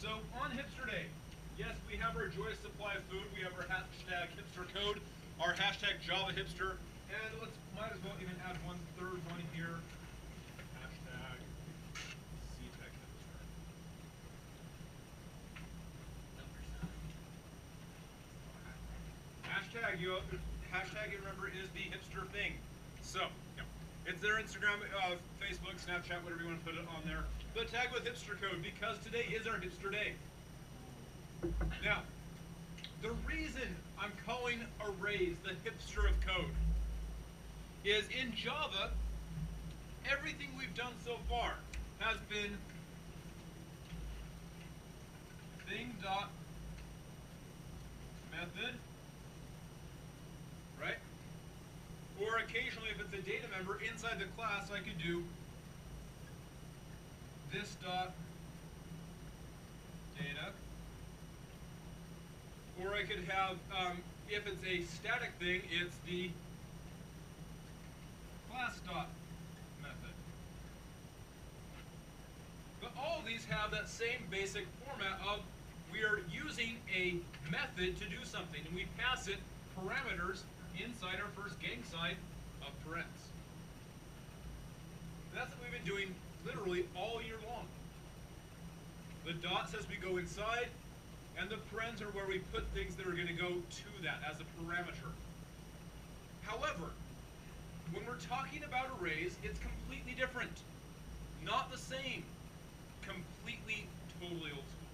So on Hipster Day, yes, we have our joyous supply of food. We have our hashtag hipster code, our hashtag Java hipster, and might as well even add one third one here. Hashtag CTech hipster. Hashtag, you remember, is the hipster thing. So, yeah. It's their Instagram, Facebook, Snapchat, whatever you want to put it on there. But tag with hipster code because today is our hipster day. Now, the reason I'm calling arrays the hipster of code is in Java, everything we've done so far has been thing.method, right? Or occasionally, if it's a data member inside the class, I could do this dot data. Or I could have, if it's a static thing, it's the class dot method. But all of these have that same basic format of we are using a method to do something, and we pass it parameters inside our first gang sign of parens. That's what we've been doing literally all year long. The dot says we go inside, and the parens are where we put things that are going to go to that as a parameter. However, when we're talking about arrays, it's completely different. Not the same. Completely, totally old school.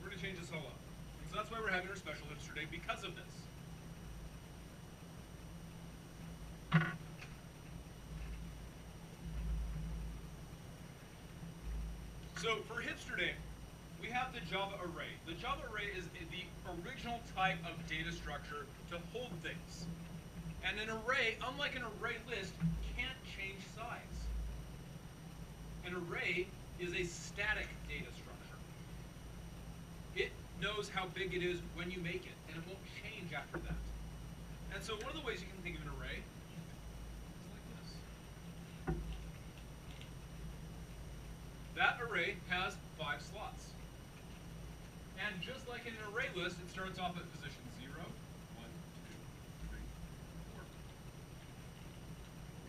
We're going to change this all up. And so that's why we're having our special hipster day, because of this. So for hipster day, we have the Java array. The Java array is the original type of data structure to hold things. And an array, unlike an array list, can't change size. An array is a static data structure. It knows how big it is when you make it, and it won't change after that. And so one of the ways you can think of an array is like this. That array has 5 slots. And just like in an array list, it starts off at position 0, 1, 2, 3,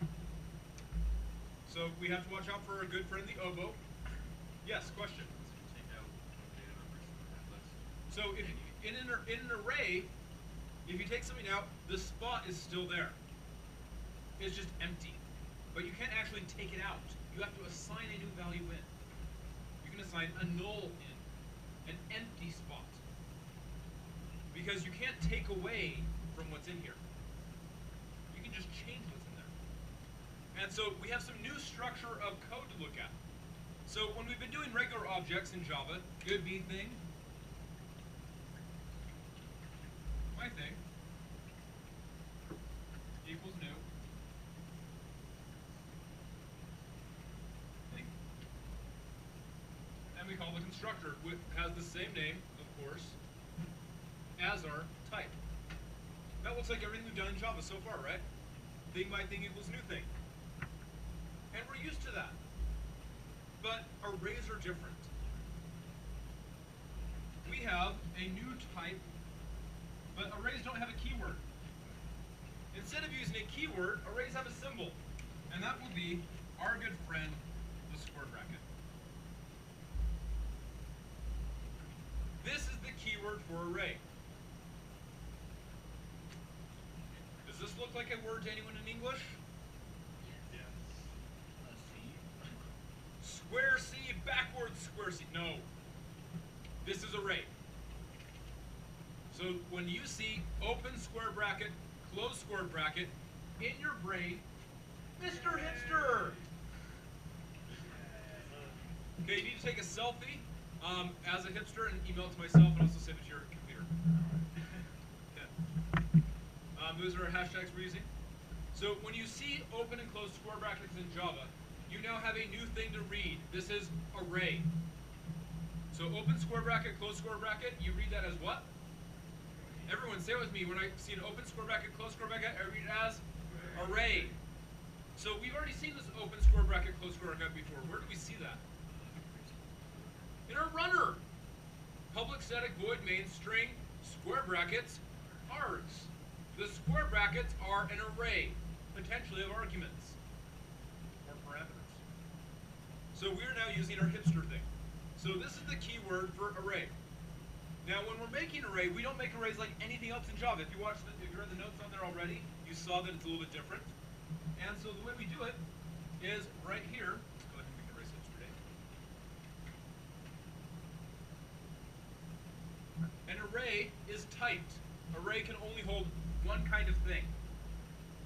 4. So we have to watch out for our good friend the oboe. Yes, question? So if in an array, if you take something out, the spot is still there. It's just empty. But you can't actually take it out. You have to assign a new value in. You can assign a null in. An empty spot. Because you can't take away from what's in here. You can just change what's in there. And so we have some new structure of code to look at. So when we've been doing regular objects in Java, good be thing, my thing, equals new, thing. And we call the constructor, which has the same name, of course, as our type. That looks like everything we've done in Java so far, right? Thing by thing equals new thing. And we're used to that. But arrays are different. We have a new type, but arrays don't have a keyword. Instead of using a keyword, arrays have a symbol. And that will be our good friend, the square bracket. This is the keyword for array. Does this look like a word to anyone in English? Yes. Square C, backwards square C. No. This is array. So when you see open square bracket, close square bracket, in your brain, Mr. Hipster! Okay, you need to take a selfie as a hipster and email it to myself and also send it to your computer. Okay. Those are our hashtags we're using. So when you see open and close square brackets in Java, you now have a new thing to read. This is array. So open square bracket, close square bracket, you read that as what? Everyone say it with me. When I see an open square bracket, close square bracket, I read it as array. So we've already seen this open square bracket, close square bracket before. Where do we see that? In our run static void main string square brackets args. The square brackets are an array, potentially of arguments or parameters. So we're now using our hipster thing. So this is the keyword for array. Now when we're making array, we don't make arrays like anything else in Java. If you read the notes on there already, you saw that it's a little bit different. And so the way we do it is right here. Let's go ahead and make arrays hipster day. An array is typed. Array can only hold one kind of thing.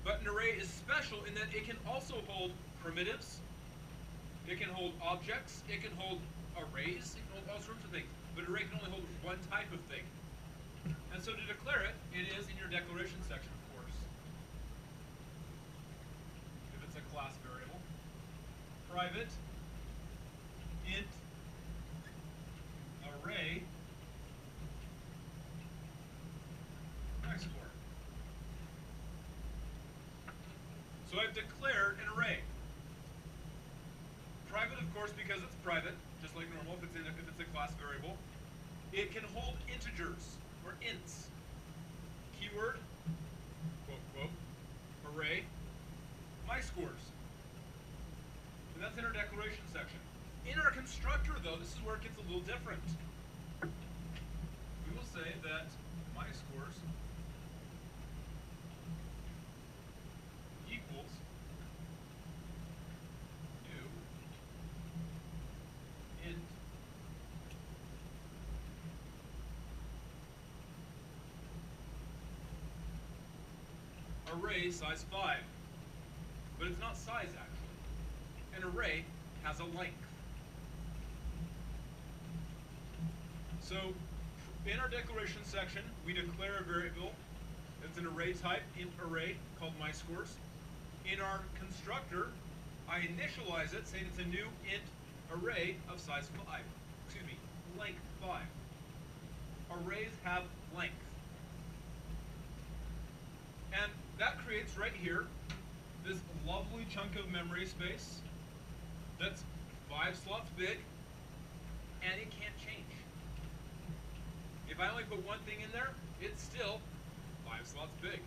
But an array is special in that it can also hold primitives, it can hold objects, it can hold arrays, it can hold all sorts of things. But an array can only hold one type of thing. And so to declare it, it is in your declaration section, of course. If it's a class variable. Private int array export. So I've declared an array. Private, of course, because it's private, just like normal if it's a class variable. It can hold integers, or ints. Keyword, quote, quote, array, my scores. And that's in our declaration section. In our constructor, though, this is where it gets a little different. We will say that my scores equals new int array size 5. But it's not size, actually. An array has a length. So in our declaration section, we declare a variable that's an array type, int array, called myscores. In our constructor, I initialize it, saying it's a new int array of size 5. Excuse me, length 5. Arrays have length. And that creates right here this lovely chunk of memory space that's 5 slots big, and it can't change. If I only put one thing in there, it's still 5 slots big.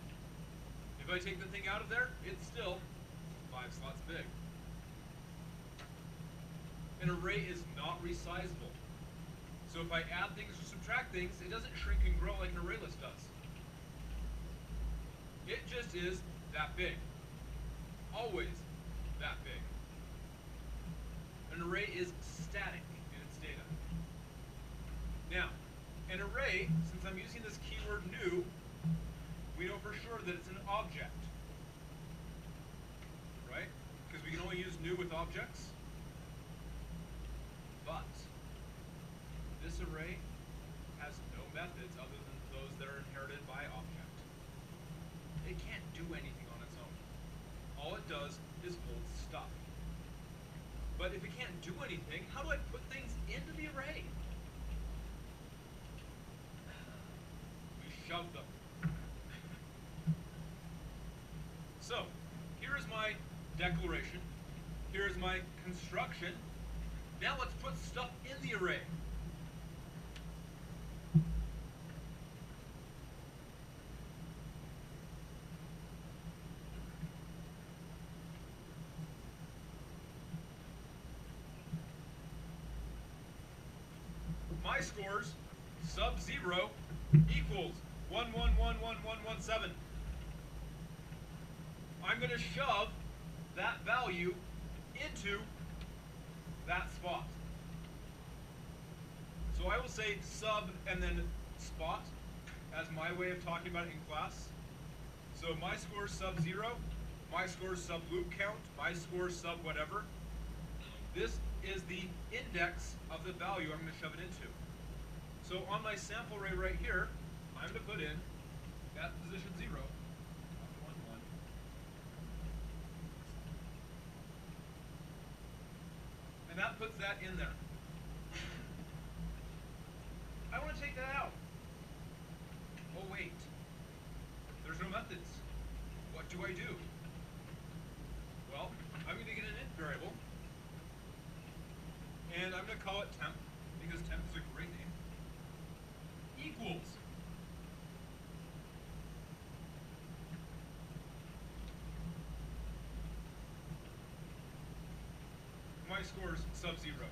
If I take the thing out of there, it's still 5 slots big. An array is not resizable. So if I add things or subtract things, it doesn't shrink and grow like an array list does. It just is that big. Always that big. An array is static in its data. Now, an array, since I'm using this keyword new, we know for sure that it's an object. Right? Because we can only use new with objects. But this array has no methods other than those that are inherited by object. It can't do anything on its own. All it does is hold stuff. But if it can't do anything, how do I put things into the array? We shove them. So, here is my declaration. Here is my construction. Now let's put stuff in the array. My scores sub 0 equals 1111117. I'm going to shove that value into that spot. So I will say sub and then spot as my way of talking about it in class. So my score sub 0, my score sub loop count, my score sub whatever. This is the index of the value I'm going to shove it into. So on my sample array right here, I'm going to put in at position 0, 1, 1. And that puts that in there. I want to take that out. Oh wait, there's no methods. What do I do? Well, I'm going to get an int variable. And I'm going to call it temp, because temp is a great name. equals. My score's sub-zero.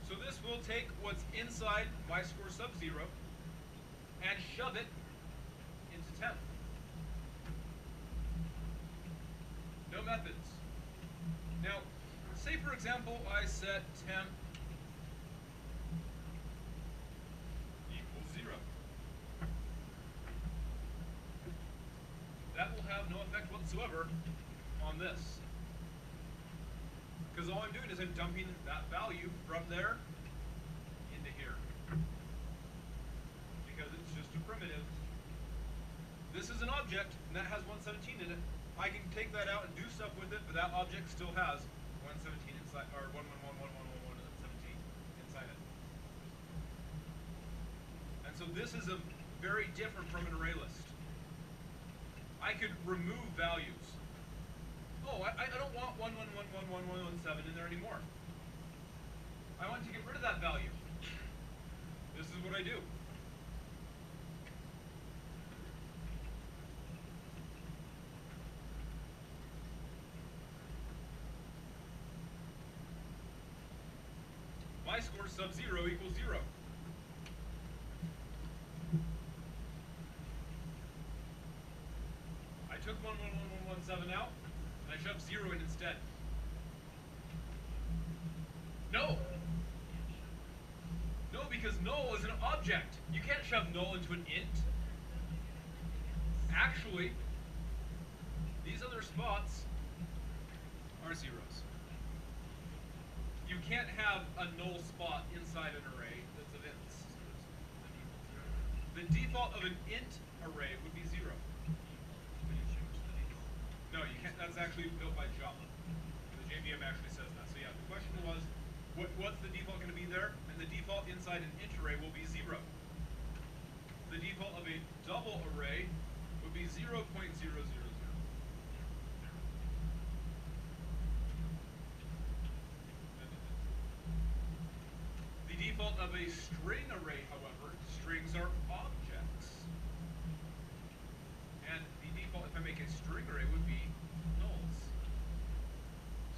So this will take what's inside my score sub-zero and shove it into temp. No methods. Now, say for example I set temp equals 0. That will have no effect whatsoever on this. Because all I'm doing is I'm dumping that value from there into here. Because it's just a primitive. This is an object, and that has 117 in it. I can take that out and do stuff with it, but that object still has 117 inside, or 111111117 inside it. And so this is a very different from an array list. I could remove values. Oh, I don't want 1111117 in there anymore. I want to get rid of that value. This is what I do. My score sub-zero equals 0. I took 1111117 out, and I shoved 0 in instead. No! No, because null is an object. You can't shove null into an int. Actually, these other spots are zeros. You can't have a null spot inside an array that's of ints. The default of an int array would be 0. No, you can't. That's actually built by Java. The JVM actually says that. So yeah, the question was, what's the default going to be there? And the default inside an int array will be 0. The default of a double array would be 0.000. The default of a string array, however, strings are objects. And the default, if I make a string array, would be nulls.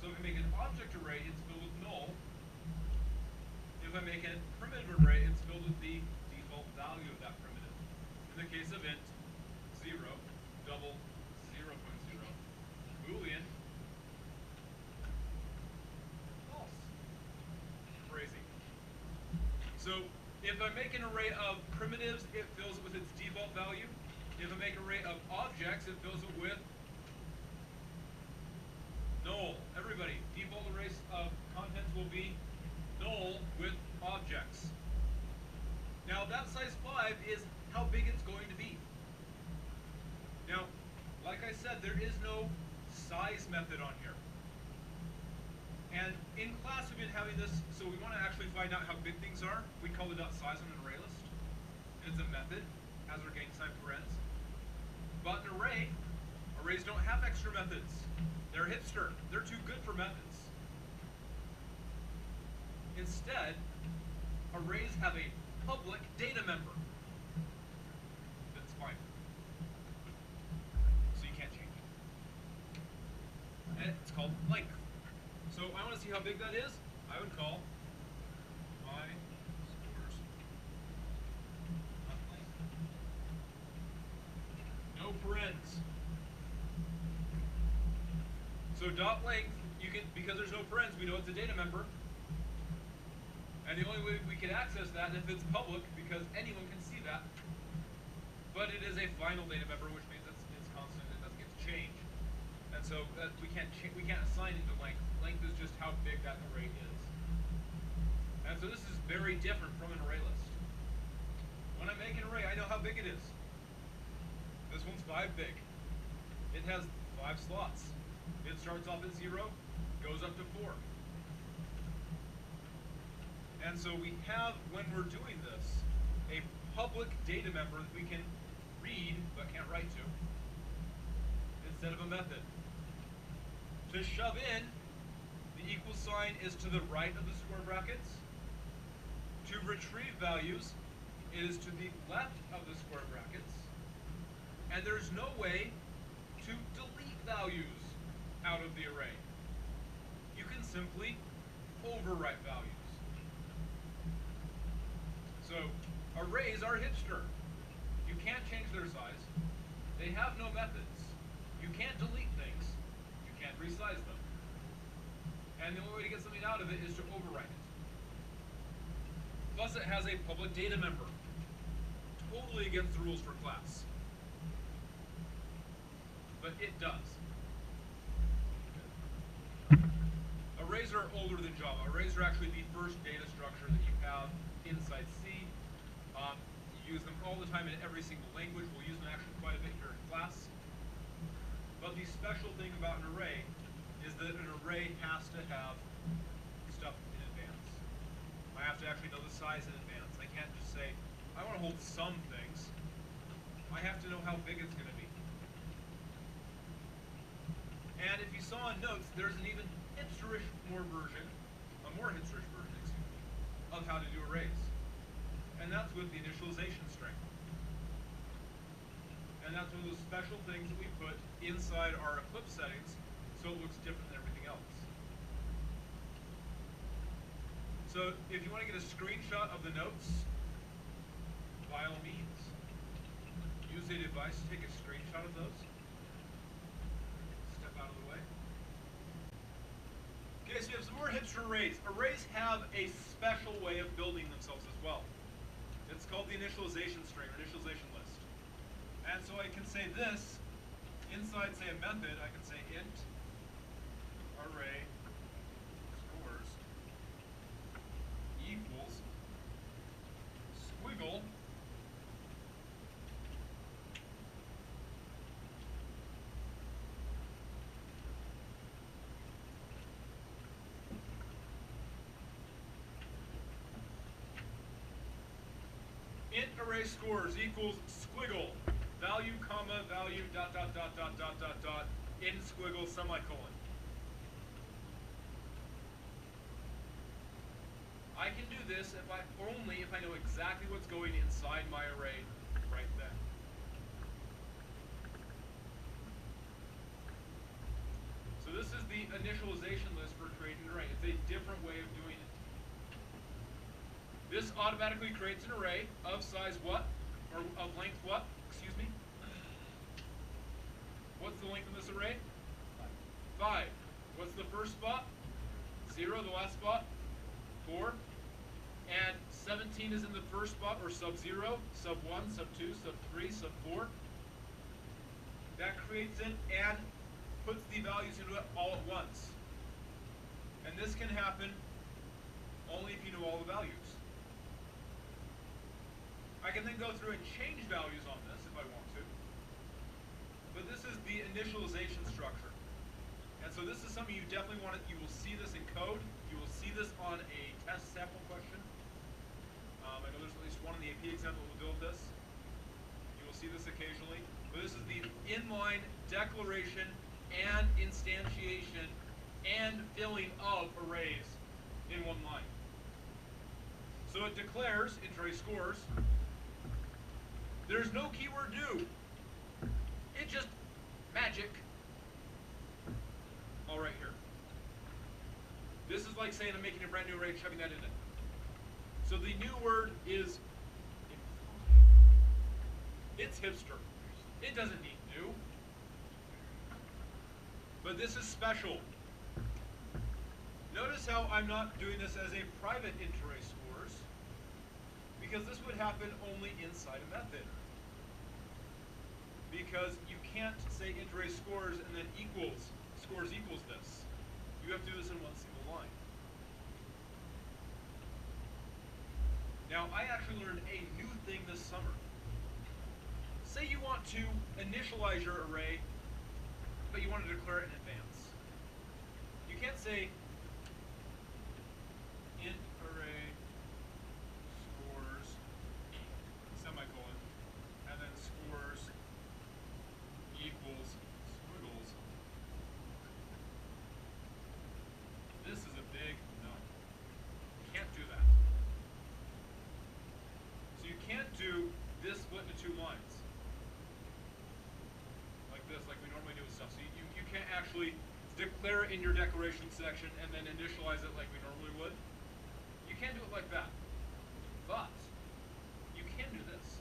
So if I make an object array, it's filled with null. If I make a primitive array, it's filled with the default value of that primitive. In the case of int, 0, double, 0.0, Boolean, false. Crazy. So if I make an array of primitives, it fills it with its default value. If I make an array of objects, it fills it with null. Everybody, default arrays of contents will be null with objects. Now that size 5 is how big it's going to be. Now, like I said, there is no size method on here. And in class we've been having this, so we want to actually find out how big things are. We call the .size on an array list. It's a method, as our gain sign parens. But an array, arrays don't have extra methods. They're hipster. They're too good for methods. Instead, arrays have a public data member. That's fine. So you can't change it. And it's called length. So I want to see how big that is. I would call my scores length. No parens. So dot length, you can, because there's no parens, we know it's a data member. And the only way we can access that is if it's public, because anyone can see that. But it is a final data member, which means it's constant, it doesn't get to change. And so we can't assign it to length. Length is just how big that array is. And so this is very different from an array list. When I make an array, I know how big it is. This one's 5 big. It has 5 slots. It starts off at 0, goes up to 4. And so we have, when we're doing this, a public data member that we can read but can't write to, instead of a method. To shove in, the equal sign is to the right of the square brackets. To To retrieve values, it is to the left of the square brackets, and there's no way to delete values out of the array. You can simply overwrite values. So arrays are hipster. You can't change their size. They have no methods. You can't delete things. You can't resize them. And the only way to get something out of it is to overwrite it. Plus it has a public data member. Totally against the rules for class. But it does. Arrays are older than Java. Arrays are actually the first data structure that you have inside C. You use them all the time in every single language. We'll use them actually quite a bit here in class. But the special thing about an array is that an array has to have stuff in advance. I have to actually know the size in advance. I can't just say, I want to hold some things. I have to know how big it's going to be. And if you saw in notes, there's an even hipsterish more hipsterish version, excuse me, of how to do arrays. And that's with the initialization string. And that's one of those special things that we put inside our Eclipse settings so it looks different than everything else. So if you want to get a screenshot of the notes, by all means, use a device to take a screenshot of those. Step out of the way. Okay, so we have some more hipster arrays. Arrays have a special way of building themselves as well. It's called the initialization string, or initialization list. And so I can say this, inside, say, a method, I can say int array scores equals squiggle int array scores equals squiggle value comma value dot dot dot dot dot dot dot in squiggle semicolon. I can do this only if I know exactly what's going inside my array right then. So this is the initialization list for creating an array. It's a different way of doing it. This automatically creates an array of size what? Or of length what? Excuse me. What's the length of this array? 5. What's the first spot? 0. The last spot? 4. And 17 is in the first spot, or sub 0, sub 1, sub 2, sub 3, sub 4. That creates it and puts the values into it all at once. And this can happen only if you know all the values. I can then go through and change values on this if I want to. But this is the initialization structure. And so this is something you definitely want to, you will see this in code. You will see this on a test sample question. I know there's at least one in the AP exam that will deal with this. You will see this occasionally. But this is the inline declaration and instantiation and filling of arrays in one line. So it declares int array scores. There's no keyword new. It just magic. All right here. This is like saying I'm making a brand new array and shoving that in it. So the new word is it's hipster. It doesn't need new. But this is special. Notice how I'm not doing this as a private int array scores, because this would happen only inside a method. Because you can't say int array scores and then scores equals this. You have to do this in one single line. Now, I actually learned a new thing this summer. Say you want to initialize your array, but you want to declare it in advance. You can't say int array scores semicolon and then scores equals squiggles. This is a big no. You can't do that. declare it in your declaration section and then initialize it like we normally would. You can't do it like that. But you can do this.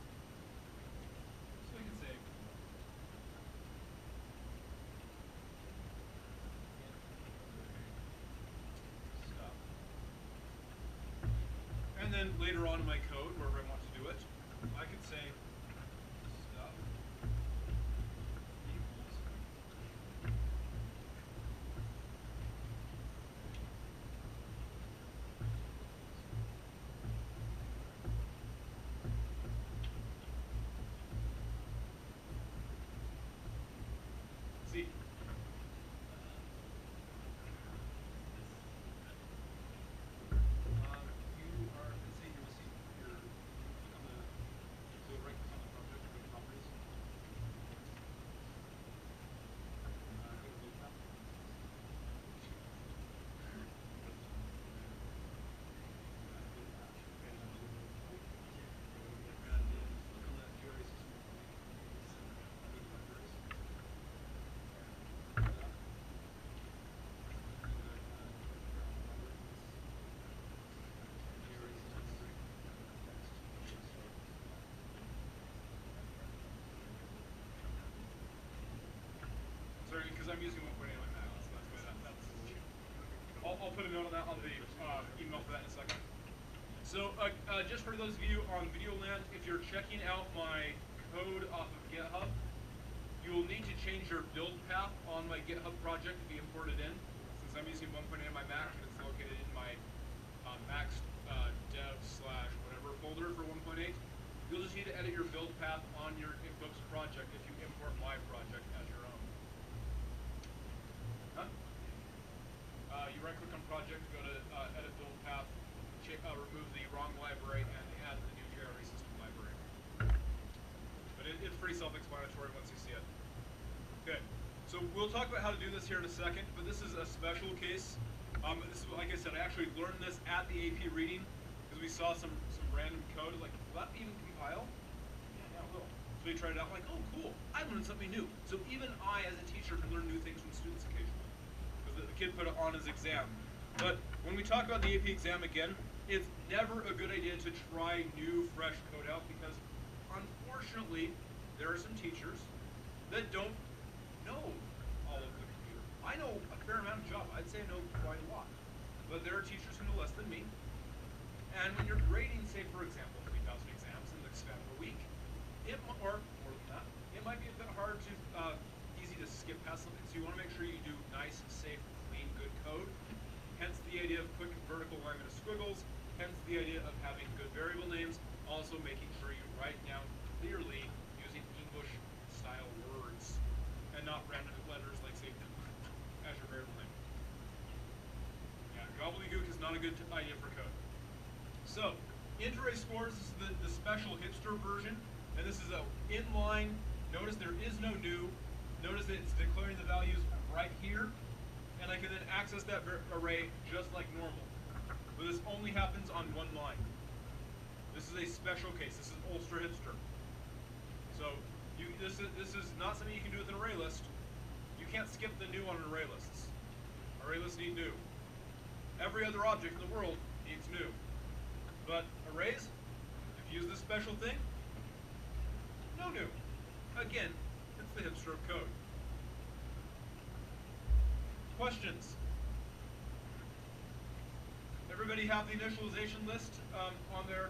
So we can say stuff. And then later on in my code, wherever I want to do it, I could say stuff equals see. You are, let's say you're on the, so right click on the project, go to properties. Go to build path. Sorry, because I'm using 1.8 on my Mac, so that's why that's. I'll put a note on that on the email for that in a second. So just for those of you on Video Land, if you're checking out my code off of GitHub, you will need to change your build path on my GitHub project to be imported in. Since I'm using 1.8 on my Mac and it's located in my Max dev / whatever folder for 1.8, you'll just need to edit your build path on your Books project if you import my project as your own. You right-click on project, go to edit build path, remove the wrong library, and add the new JRE system library. But it's pretty self-explanatory once you see it. Okay, so we'll talk about how to do this here in a second, but this is a special case. This is, like I said, I actually learned this at the AP reading because we saw some random code, like, will that even compile? Yeah, it will. So we tried it out, like, oh, cool, I learned something new. So even I, as a teacher, can learn new things from students occasionally. The kid put it on his exam. But when we talk about the AP exam again, it's never a good idea to try new, fresh code out because, unfortunately, there are some teachers that don't know all of the computer. I know a fair amount of Java. I'd say I know quite a lot. But there are teachers who know less than me. And when you're grading, say, for example, 3,000 exams in the span of a week, or more than that, it might be a bit hard to, easy to skip past something. So you want to make sure you do nice, safe, clean, good code. Hence the idea of quick vertical alignment of squiggles. Hence the idea of having good variable names. Also making sure you write down clearly using English-style words and not random letters like say as your variable name. Yeah, gobbledygook is not a good idea for code. So, int-array scores is the special hipster version, and this is a inline. Notice there is no new. Notice that it's declaring the values right here, and I can then access that array just like normal. But this only happens on one line. This is a special case. This is ultra hipster. So this is not something you can do with an array list. You can't skip the new on an array lists. Array lists need new. Every other object in the world needs new. But arrays, if you use this special thing, no new. Again, it's the hipster of code. Questions? Everybody have the initialization list on their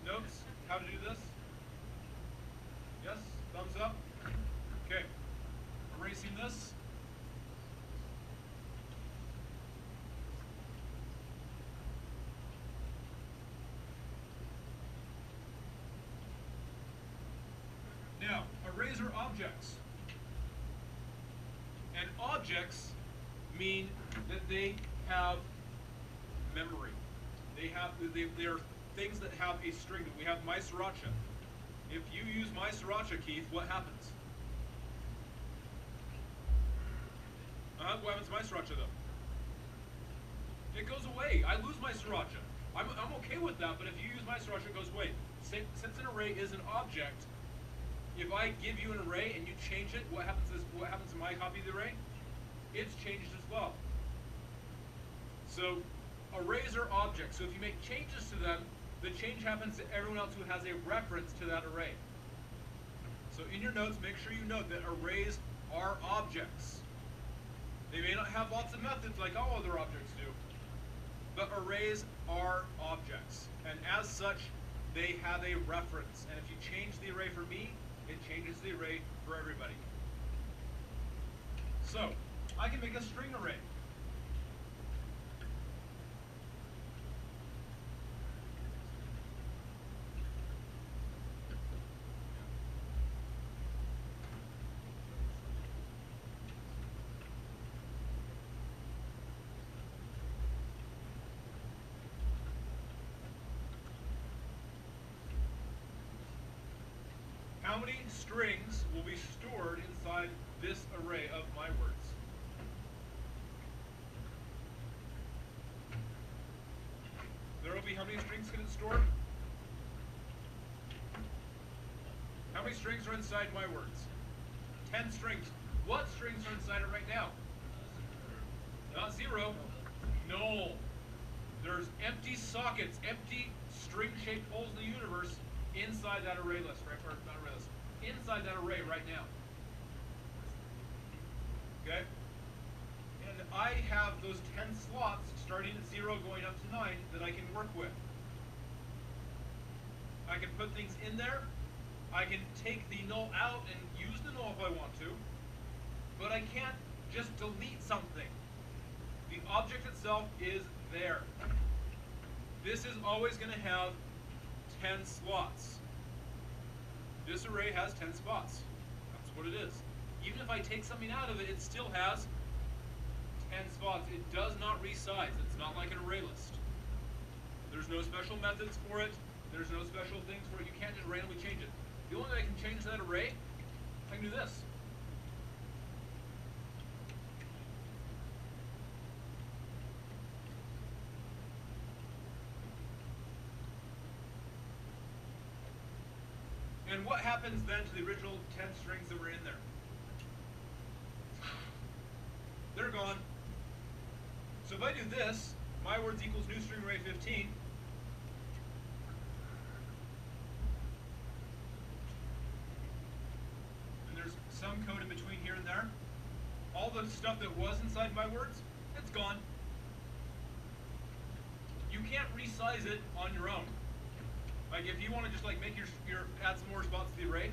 notes? How to do this? Yes? Thumbs up? Okay. Erasing this. Now, arrays are objects. And objects mean that they have memory. They are things that have a string. We have my sriracha. If you use my sriracha, Keith, what happens? What happens to my sriracha though? It goes away. I lose my sriracha. I'm okay with that, but if you use my sriracha, it goes away. Since an array is an object, if I give you an array and you change it, what happens to my copy of the array? it's changed as well. So arrays are objects. So if you make changes to them, the change happens to everyone else who has a reference to that array. So in your notes, make sure you note that arrays are objects. They may not have lots of methods like all other objects do, but arrays are objects. And as such, they have a reference. And if you change the array for me, it changes the array for everybody. So I can make a string array. How many strings will be stored inside this array of my words? There will be how many strings can it store? How many strings are inside my words? 10 strings. What strings are inside it right now? Not 0. No. There's empty sockets, empty string-shaped holes in the universe inside that array list, right? Or not array list. Inside that array right now. Okay? And I have those 10 slots starting at 0 going up to 9 that I can work with. I can put things in there. I can take the null out and use the null if I want to. But I can't just delete something. The object itself is there. This is always going to have 10 slots. This array has 10 spots. That's what it is. Even if I take something out of it, it still has 10 spots. It does not resize. It's not like an array list. There's no special methods for it. There's no special things for it. You can't just randomly change it. The only way I can change that array, I can do this. And what happens then to the original 10 strings that were in there? They're gone. So if I do this, my words equals new string array 15. And there's some code in between here and there. All the stuff that was inside my words, it's gone. You can't resize it on your own. Like if you want to just like make your add some more spots to the array,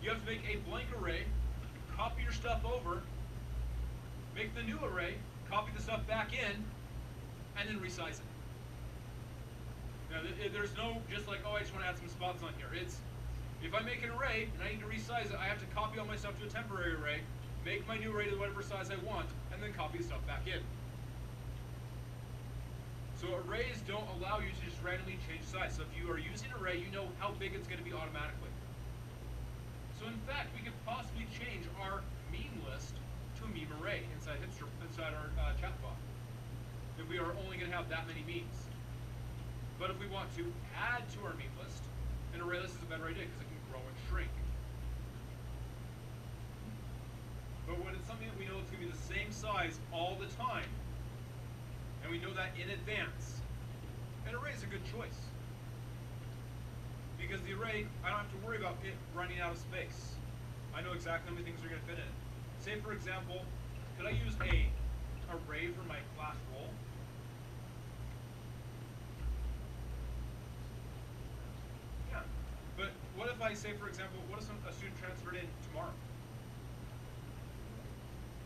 you have to make a blank array, copy your stuff over, make the new array, copy the stuff back in, and then resize it. Now there's no just like, oh, I just want to add some spots on here. It's if I make an array and I need to resize it, I have to copy all my stuff to a temporary array, make my new array to whatever size I want, and then copy the stuff back in. So arrays don't allow you to just randomly change size. So if you are using an array, you know how big it's going to be automatically. So in fact, we could possibly change our meme list to a meme array inside Hipster, inside our chatbot. If we are only going to have that many memes. But if we want to add to our meme list, an array list is a better idea because it can grow and shrink. But when it's something that we know it's going to be the same size all the time, and we know that in advance, an array is a good choice. Because the array, I don't have to worry about it running out of space. I know exactly how many things are going to fit in it. Say, for example, could I use a array for my class role? Yeah. But what if I say, for example, what if a student transferred in tomorrow?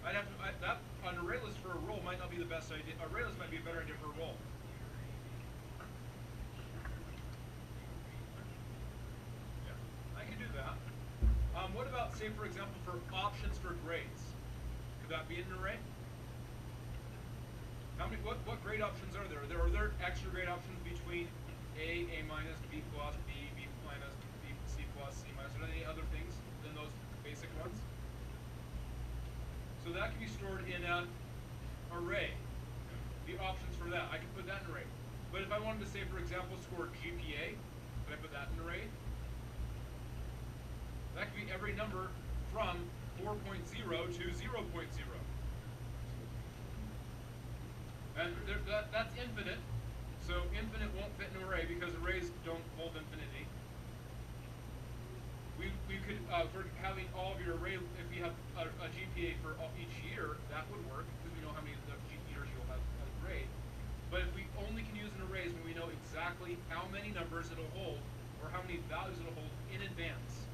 I'd have to, an array list for a role might not be the best idea. Array list might be a better idea for a role. Yeah, I can do that. What about, say, for example, for options for grades? Could that be an array? How many? What grade options are there? Are there extra grade options between A, A minus, B plus, B, B minus, B, C plus, C minus? Are there any other things than those basic ones? So that can be stored in an array. The options for that, I can put that in an array. But if I wanted to say, for example, score GPA, could I put that in an array? That could be every number from 4.0 to 0.0. And that's infinite. So infinite won't fit in an array because arrays don't hold infinity. We could, for having all of your array, if you have a GPA for each year, that would work because we know how many years you'll have a grade. But if we only can use an arrays when we know exactly how many numbers it'll hold or how many values it'll hold in advance.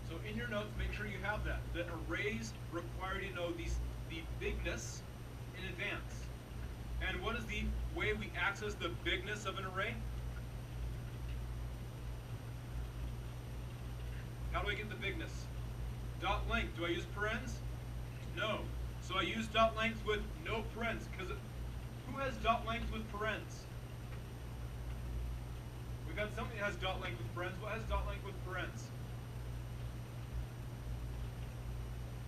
So in your notes, make sure you have that. The arrays require you to know the bigness in advance. And what is the way we access the bigness of an array? How do I get the bigness? Dot length. Do I use parens? No. So I use dot length with no parens. Because who has dot length with parens? We've got something that has dot length with parens. What has dot length with parens?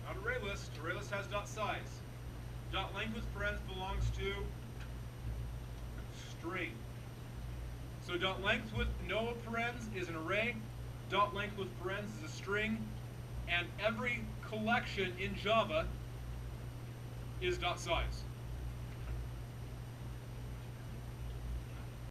Not array list. Array list has dot size. Dot length with parens belongs to string. So dot length with no parens is an array. Dot length with parens is a string, and every collection in Java is dot size.